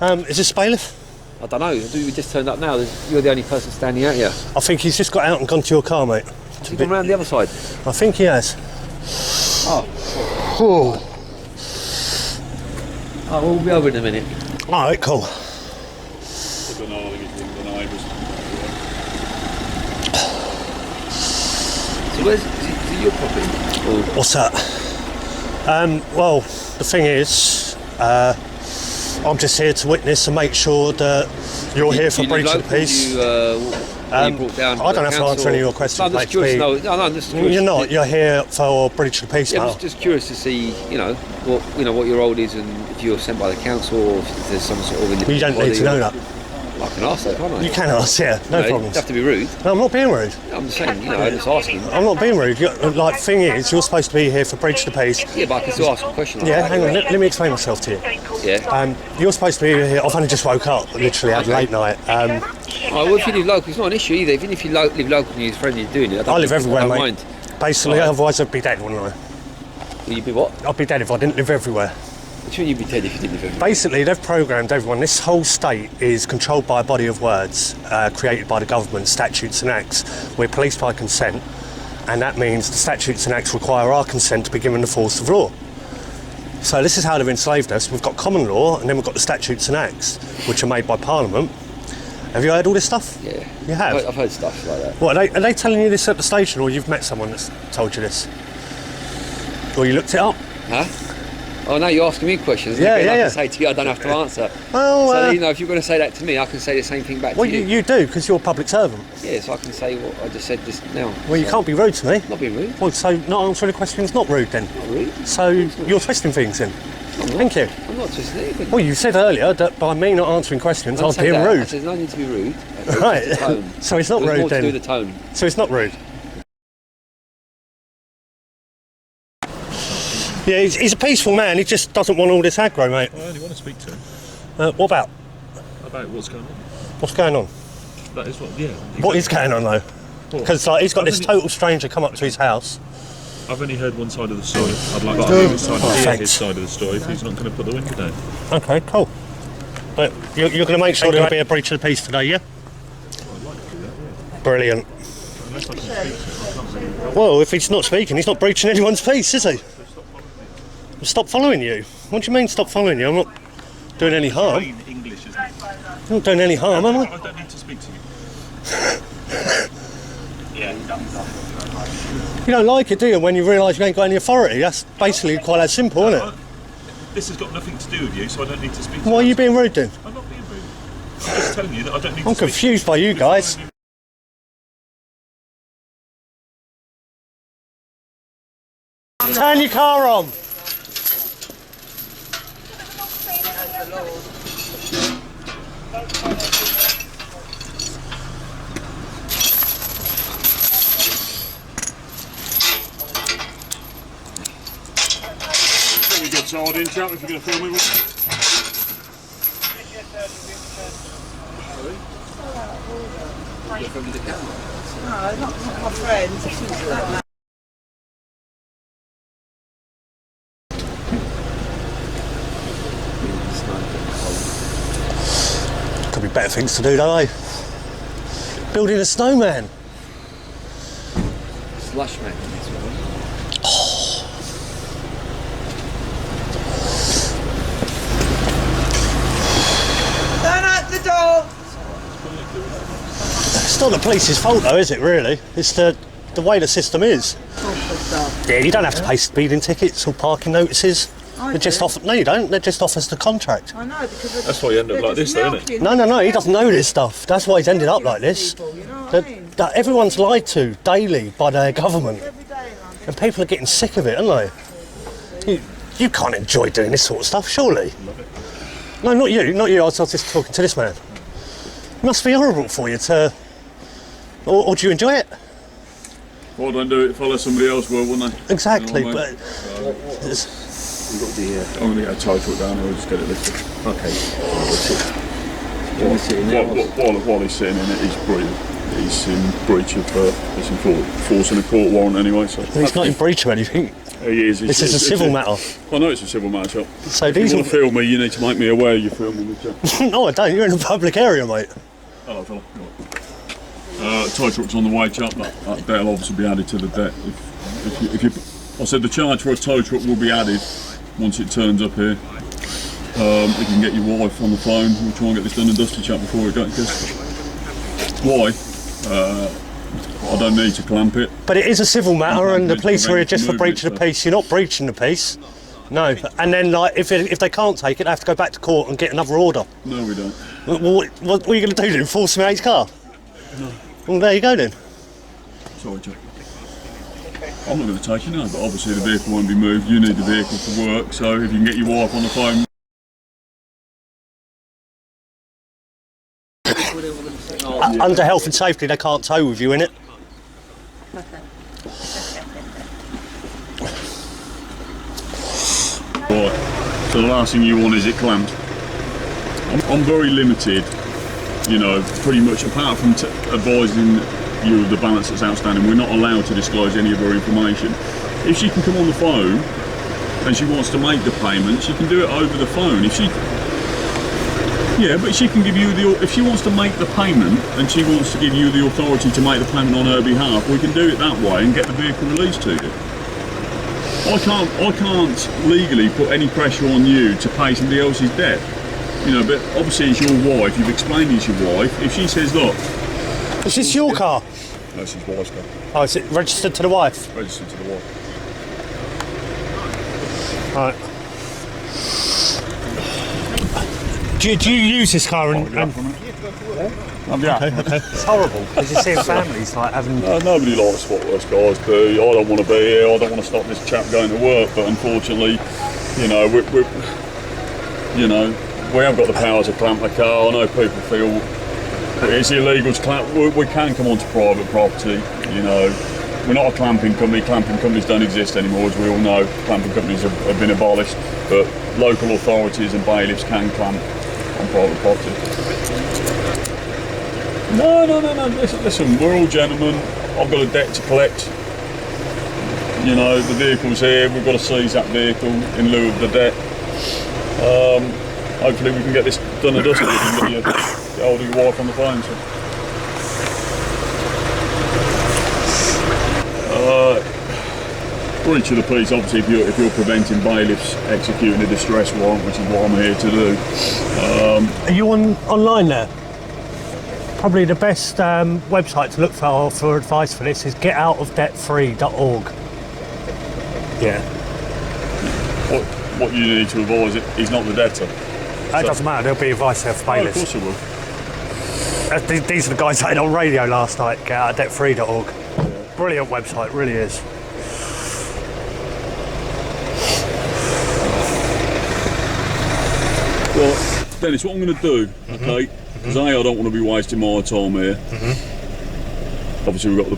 Is this bailiff? I don't know. We just turned up now. You're the only person standing out here. I think he's just got out and gone to your car, mate. Has he gone round the other side? I think he has. Oh. Oh, we'll be over in a minute. Alright, cool. So where's is it your property? Or? What's that? Well, the thing is, I'm just here to witness and make sure that you're here for breach of the peace. I don't have to answer any of your questions. No, I'm just curious. I'm just curious. You're not. You're here for breach of the peace. Yeah, I'm just curious to see, what your role is, and if you're sent by the council, or if there's some sort of independent You don't body, need to know that. I can ask that, can't I? You can ask, yeah, no problems. You have to be rude. No, I'm not being rude. I'm just saying, I'm just asking. I'm not being rude. Thing is, you're supposed to be here for breach of the peace. Yeah, but I can still ask a question. Yeah, hang on, let me explain myself to you. Yeah. You're supposed to be here. I've only just woke up, literally, at late night. Well, if you live local, it's not an issue either. Even if you live local and your friend is doing it, I live everywhere, mate. Mind. Basically, otherwise I'd be dead, wouldn't I? Will you be what? I'd be dead if I didn't live everywhere. What do you mean you'd be dead if you didn't live everywhere? Basically, they've programmed everyone. This whole state is controlled by a body of words created by the government, statutes and acts. We're policed by consent, and that means the statutes and acts require our consent to be given the force of law. So this is how they've enslaved us. We've got common law, and then we've got the statutes and acts, which are made by Parliament. Have you heard all this stuff? Yeah. You have? I've heard stuff like that. What, are they telling you this at the station, or you've met someone that's told you this? Or you looked it up? Huh? Oh, now you're asking me questions. Yeah. I can say to you, I don't have to answer. Well, so, if you're going to say that to me, I can say the same thing back to you. Well, you do, because you're a public servant. Yeah, so I can say what I just said just now. Well, you can't be rude to me. Not being rude. Well, so not answering the question's not rude then? Not rude. So you're twisting things then? Thank you. I'm not twisting anything. Well, you said earlier that by me not answering questions, I was being rude. I said no need to be rude. Right. So it's not rude more then? To do with the tone. So it's not rude? Yeah, he's a peaceful man. He just doesn't want all this aggro, mate. I only want to speak to him. What about? About what's going on. What's going on? That is what, yeah. Exactly. What is going on, though? Because he's got this total stranger come up to his house. I've only heard one side of the story. I'd like to hear his side of the story if he's not going to put the window down. Okay, cool. But you're going to make sure there'll be a breach of the peace today, yeah? Well, I'd like to do that, yeah. Brilliant. Unless I can speak to him, I can't really... Well, if he's not speaking, he's not breaching anyone's peace, is he? Stop following you? What do you mean stop following you? I'm not doing any harm. Plain English, isn't it? I'm not doing any harm, am I? I don't need to speak to you. You don't like it, do you, when you realise you ain't got any authority? That's basically quite that simple, isn't it? This has got nothing to do with you, so I don't need to speak to you. Why are you being rude then? I'm not being rude. I'm just telling you that I don't need to I'm confused by you guys. Turn your car on! Pretty good side in, chap, if you're going to film me with it. No, not my friends. Could be better things to do, don't they? Building a snowman. Slush man. Turn out the door! It's not the police's fault though, is it really? It's the way the system is. Yeah, you don't have to pay speeding tickets or parking notices. They just offer, no you don't, they just offer us the contract. I know, because That's why you end up like this though, isn't it? No, he doesn't know this stuff. That's why he's ended up like this. That everyone's lied to daily by their government. And people are getting sick of it, aren't they? You can't enjoy doing this sort of stuff, surely? No, not you. I was just talking to this man. It must be horrible for you to... Or do you enjoy it? Well, don't do it, follow somebody else will, wouldn't they? Exactly, You know what I but... You've got the... I'm going to get a tow truck down and we'll just get it lifted. Okay. While he's sitting in it, he's in breach of... he's in force in a court warrant anyway, so... He's not in breach of anything. He is. This is a civil matter. I know it's a civil matter, chap. So If these you are... want to film me, you need to make me aware you're filming me, chap. No, I don't. You're in a public area, mate. Hello, fella. Tow truck's on the way, chap. That debt will obviously be added to the debt. If you, I said the charge for a tow truck will be added once it turns up here. If you can get your wife on the phone, we'll try and get this done and dusted, chap, before it goes. Why? I don't need to clamp it. But it is a civil matter, and the police are here just for breach of the peace. You're not breaching the peace. No. And then, like, if they can't take it, they have to go back to court and get another order. No, we don't. What are you going to do then? Force me out his car? No. Well, there you go then. Sorry, Jack. I'm not going to take you now, but obviously the vehicle won't be moved. You need the vehicle for work, so if you can get your wife on the phone. Under health and safety, they can't tow with you in it. Right. So the last thing you want is it clamped. I'm very limited, you know, pretty much apart from advising you of the balance that's outstanding. We're not allowed to disclose any of her information. If she can come on the phone and she wants to make the payment, she can do it over the phone. Yeah, but she can give you if she wants to make the payment and she wants to give you the authority to make the payment on her behalf, we can do it that way and get the vehicle released to you. I can't legally put any pressure on you to pay somebody else's debt. You know, but obviously it's your wife, you've explained it's your wife. If she says, look... Is this your car? No, it's his wife's car. Oh, is it registered to the wife? Registered to the wife. Right. Do you use this car and... Yeah. Okay. It's horrible, because you see families like having... Nobody likes what us guys do. I don't want to be here, I don't want to stop this chap going to work, but unfortunately, you know, we haven't got the power to clamp the car. I know people feel it's illegal to clamp. We can come onto private property, you know. We're not a clamping company. Clamping companies don't exist anymore, as we all know. Clamping companies have been abolished, but local authorities and bailiffs can clamp on private property. No. Listen, we're all gentlemen. I've got a debt to collect. You know, the vehicle's here. We've got to seize that vehicle in lieu of the debt. Hopefully we can get this done and dusted. You can get hold of your wife on the phone. So. Breach of the peace, obviously, if you're preventing bailiffs executing a distress warrant, which is what I'm here to do. Are you online there? Probably the best website to look for advice for this is getoutofdebtfree.org. Yeah. What you need to advise is not the debtor. That doesn't matter, there'll be advice there for bailiffs. Of course it will. These are the guys that had on radio last night, getoutofdebtfree.org. Yeah. Brilliant website, really is. Well, Dennis, what I'm going to do, okay, because I don't want to be wasting my time here. Obviously we've got the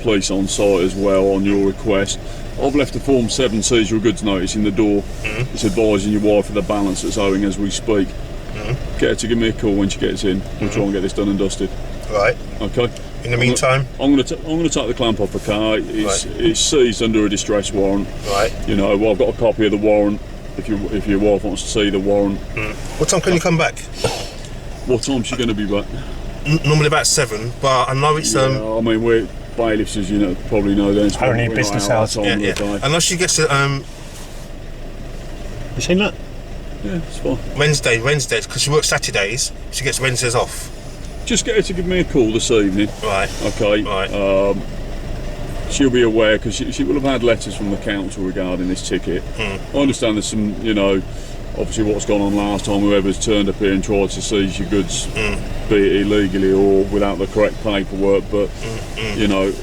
police on site as well on your request. I've left a Form 7 seizure of goods notice in the door. It's advising your wife of the balance that's owing as we speak. Get her to give me a call when she gets in. We'll try and get this done and dusted. Right. Okay. In the meantime, I'm going to take the clamp off the car. It's seized under a distress warrant. Right. You know, well, I've got a copy of the warrant. If your wife wants to see the warrant. What time can you come back? What time's she going to be back? Normally about 7, but I know it's I mean, we're bailiffs, as you know, probably know. Then Only business hours. yeah. Unless she gets it You seen that? Yeah, it's fine. Wednesdays, because she works Saturdays. She gets Wednesdays off. Just get her to give me a call this evening. Right. Okay. Right. She'll be aware because she will have had letters from the council regarding this ticket. I understand there's some, you know, obviously what's gone on last time. Whoever's turned up here and tried to seize your goods, be it illegally or without the correct paperwork. But you know,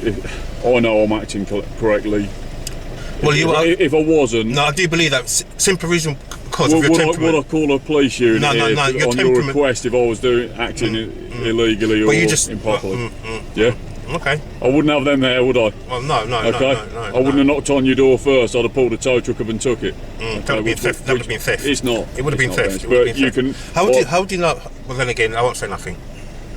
I know I'm acting correctly. Well, if I wasn't, no, I do believe that. Simple reason because of your temperament. Would I call a police unit No, your on your request if I was acting illegally or improperly? Yeah. Okay. I wouldn't have them there, would I? Well, no. Okay. I wouldn't have knocked on your door first. I'd have pulled a tow truck up and took it. That would have been theft. It's not. It would have been theft. But you can. How do you know? Well, then again, I won't say nothing.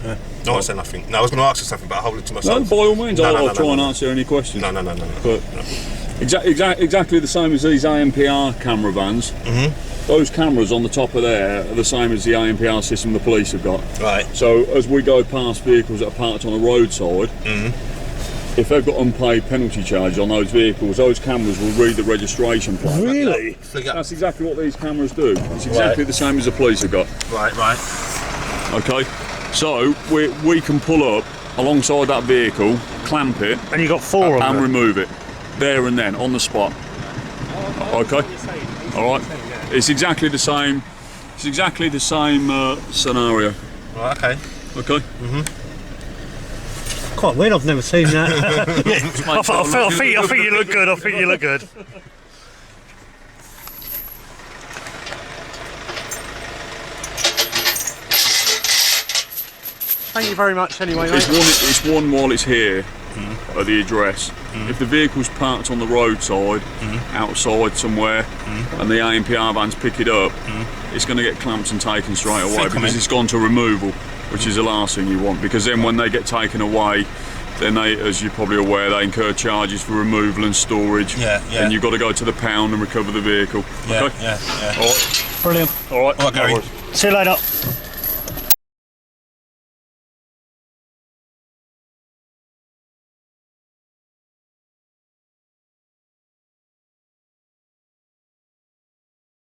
No, I won't say nothing. No, I was going to ask you something, but I'll hold it to myself. No, by all means, I'll try and answer any questions. No. But Exactly the same as these ANPR camera vans. Those cameras on the top of there are the same as the ANPR system the police have got. Right. So as we go past vehicles that are parked on the roadside, if they've got unpaid penalty charge on those vehicles, those cameras will read the registration plate. Really? That's exactly what these cameras do. It's exactly the same as the police have got. Right, right. Okay, so we can pull up alongside that vehicle, clamp it, And you got 4 of and them. remove it there and then on the spot. Okay, all right. It's exactly the same. It's exactly the same scenario. Right, okay. Okay. Quite weird, I've never seen that. I think you look good, I think you look good. Thank you very much anyway, mate. It's one while it's here at the address. If the vehicle's parked on the roadside, outside somewhere, and the ANPR vans pick it up, it's going to get clamped and taken straight away because it's gone to removal, which is the last thing you want. Because then when they get taken away, then they, as you're probably aware, they incur charges for removal and storage. Yeah. And you've got to go to the pound and recover the vehicle. Yeah, Okay? yeah. All right. Brilliant. All right. All right, Gary. See you later.